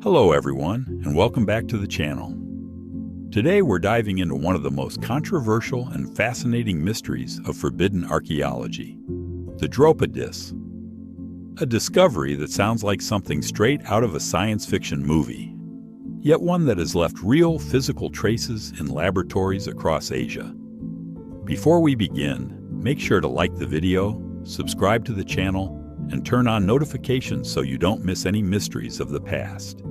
Hello everyone, and welcome back to the channel. Today we're diving into one of the most controversial and fascinating mysteries of forbidden archaeology, the Dropa Discs. A discovery that sounds like something straight out of a science fiction movie, yet one that has left real physical traces in laboratories across Asia. Before we begin, make sure to like the video, subscribe to the channel, and turn on notifications so you don't miss any mysteries of the past.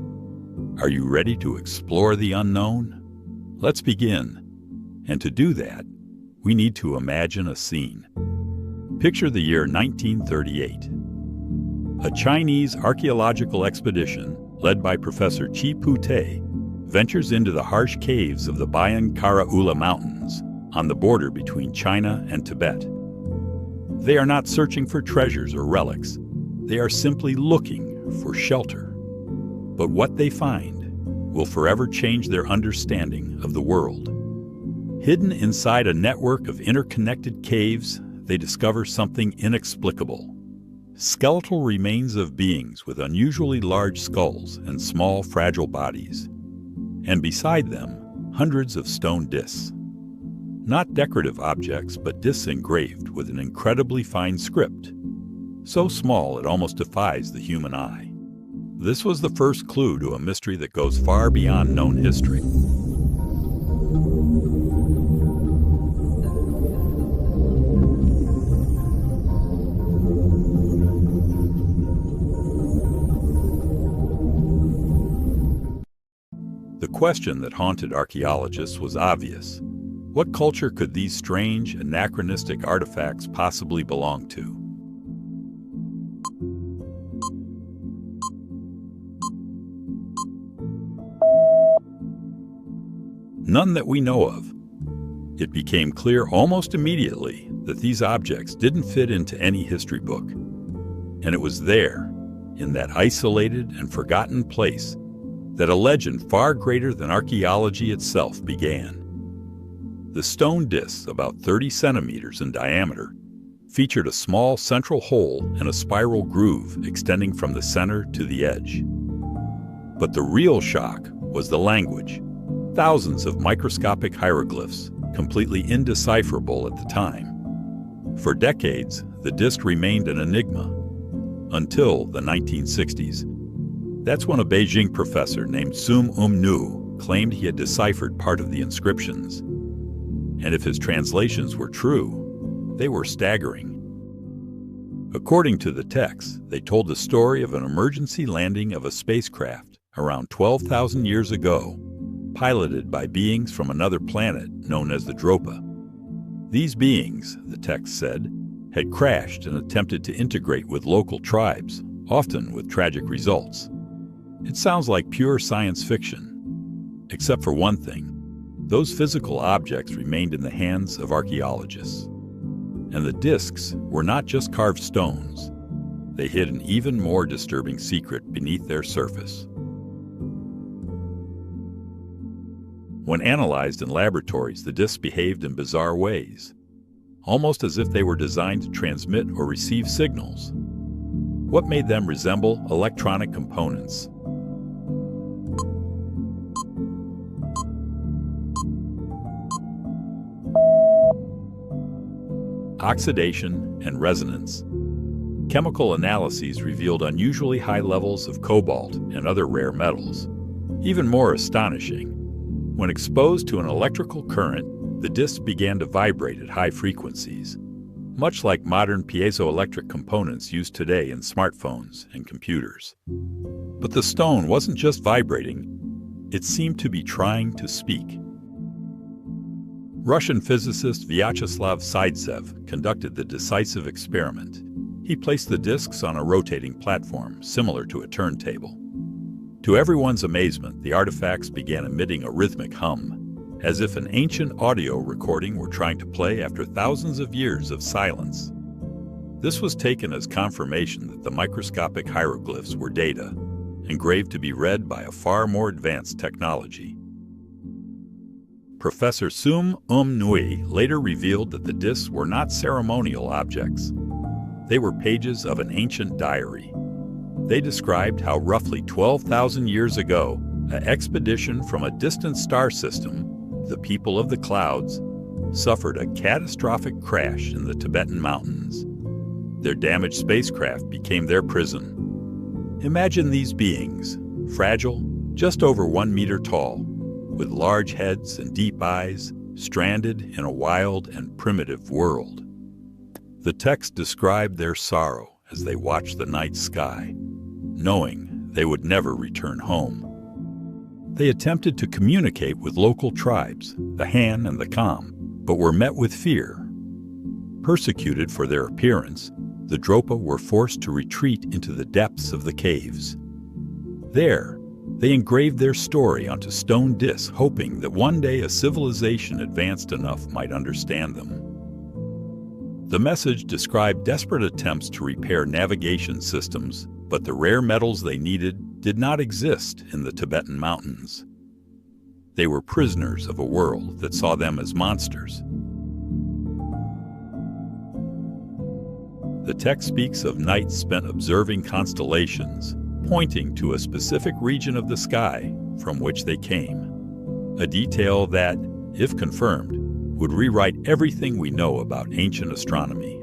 Are you ready to explore the unknown? Let's begin. And to do that, we need to imagine a scene. Picture the year 1938. A Chinese archaeological expedition, led by Professor Chi Pu-te, ventures into the harsh caves of the Bayan Karaula Mountains on the border between China and Tibet. They are not searching for treasures or relics. They are simply looking for shelter. But what they find will forever change their understanding of the world. Hidden inside a network of interconnected caves, they discover something inexplicable. Skeletal remains of beings with unusually large skulls and small, fragile bodies. And beside them, hundreds of stone discs. Not decorative objects, but discs engraved with an incredibly fine script. So small it almost defies the human eye. This was the first clue to a mystery that goes far beyond known history. The question that haunted archaeologists was obvious. What culture could these strange, anachronistic artifacts possibly belong to? None that we know of. It became clear almost immediately that these objects didn't fit into any history book. And it was there, in that isolated and forgotten place, that a legend far greater than archaeology itself began. The stone discs, about 30 centimeters in diameter, featured a small central hole and a spiral groove extending from the center to the edge. But the real shock was the language. Thousands of microscopic hieroglyphs, completely indecipherable at the time. For decades, the disc remained an enigma, until the 1960s. That's when a Beijing professor named Sum Nu claimed he had deciphered part of the inscriptions. And if his translations were true, they were staggering. According to the text, they told the story of an emergency landing of a spacecraft around 12,000 years ago, piloted by beings from another planet known as the Dropa. These beings, the text said, had crashed and attempted to integrate with local tribes, often with tragic results. It sounds like pure science fiction, except for one thing. Those physical objects remained in the hands of archaeologists. And the discs were not just carved stones. They hid an even more disturbing secret beneath their surface. When analyzed in laboratories, the discs behaved in bizarre ways, almost as if they were designed to transmit or receive signals. What made them resemble electronic components? Oxidation and resonance. Chemical analyses revealed unusually high levels of cobalt and other rare metals. Even more astonishing, when exposed to an electrical current, the discs began to vibrate at high frequencies, much like modern piezoelectric components used today in smartphones and computers. But the stone wasn't just vibrating, it seemed to be trying to speak. Russian physicist Vyacheslav Zaitsev conducted the decisive experiment. He placed the discs on a rotating platform, similar to a turntable. To everyone's amazement, the artifacts began emitting a rhythmic hum, as if an ancient audio recording were trying to play after thousands of years of silence. This was taken as confirmation that the microscopic hieroglyphs were data, engraved to be read by a far more advanced technology. Professor Sum Nu later revealed that the discs were not ceremonial objects. They were pages of an ancient diary. They described how roughly 12,000 years ago, an expedition from a distant star system, the People of the Clouds, suffered a catastrophic crash in the Tibetan mountains. Their damaged spacecraft became their prison. Imagine these beings, fragile, just over 1 meter tall, with large heads and deep eyes, stranded in a wild and primitive world. The text described their sorrow as they watched the night sky, knowing they would never return home. They attempted to communicate with local tribes, the Han and the Kam, but were met with fear. Persecuted for their appearance, the Dropa were forced to retreat into the depths of the caves. There, they engraved their story onto stone discs, hoping that one day a civilization advanced enough might understand them. The message described desperate attempts to repair navigation systems, but the rare metals they needed did not exist in the Tibetan mountains. They were prisoners of a world that saw them as monsters. The text speaks of nights spent observing constellations, pointing to a specific region of the sky from which they came, a detail that, if confirmed, would rewrite everything we know about ancient astronomy.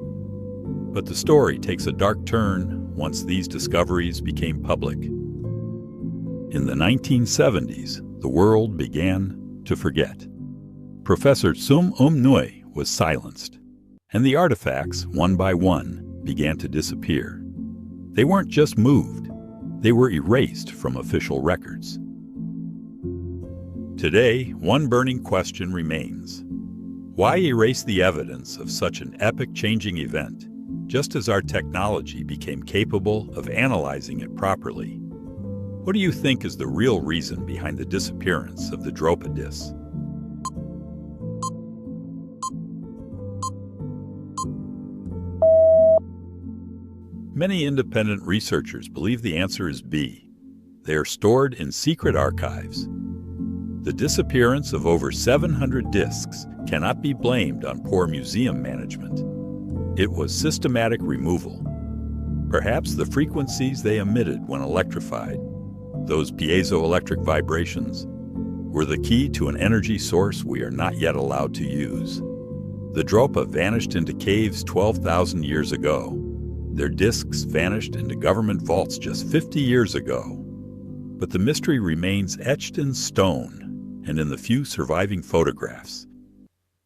But the story takes a dark turn once these discoveries became public. In the 1970s, the world began to forget. Professor Sum Nui was silenced, and the artifacts, one by one, began to disappear. They weren't just moved, they were erased from official records. Today, one burning question remains. Why erase the evidence of such an epic-changing event, just as our technology became capable of analyzing it properly? What do you think is the real reason behind the disappearance of the Dropa Discs? Many independent researchers believe the answer is B. They are stored in secret archives. The disappearance of over 700 discs cannot be blamed on poor museum management. It was systematic removal. Perhaps the frequencies they emitted when electrified, those piezoelectric vibrations, were the key to an energy source we are not yet allowed to use. The Dropa vanished into caves 12,000 years ago. Their discs vanished into government vaults just 50 years ago. But the mystery remains etched in stone and in the few surviving photographs.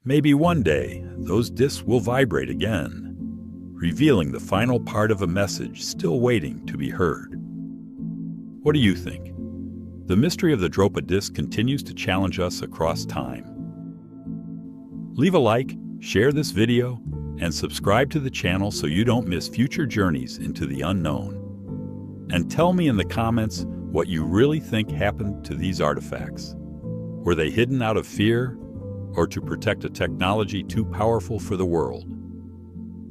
Maybe one day, those discs will vibrate again, revealing the final part of a message still waiting to be heard. What do you think? The mystery of the Dropa Disc continues to challenge us across time. Leave a like, share this video, and subscribe to the channel so you don't miss future journeys into the unknown. And tell me in the comments what you really think happened to these artifacts. Were they hidden out of fear or to protect a technology too powerful for the world?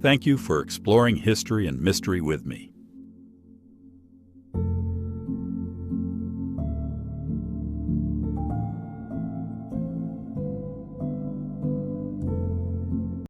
Thank you for exploring history and mystery with me.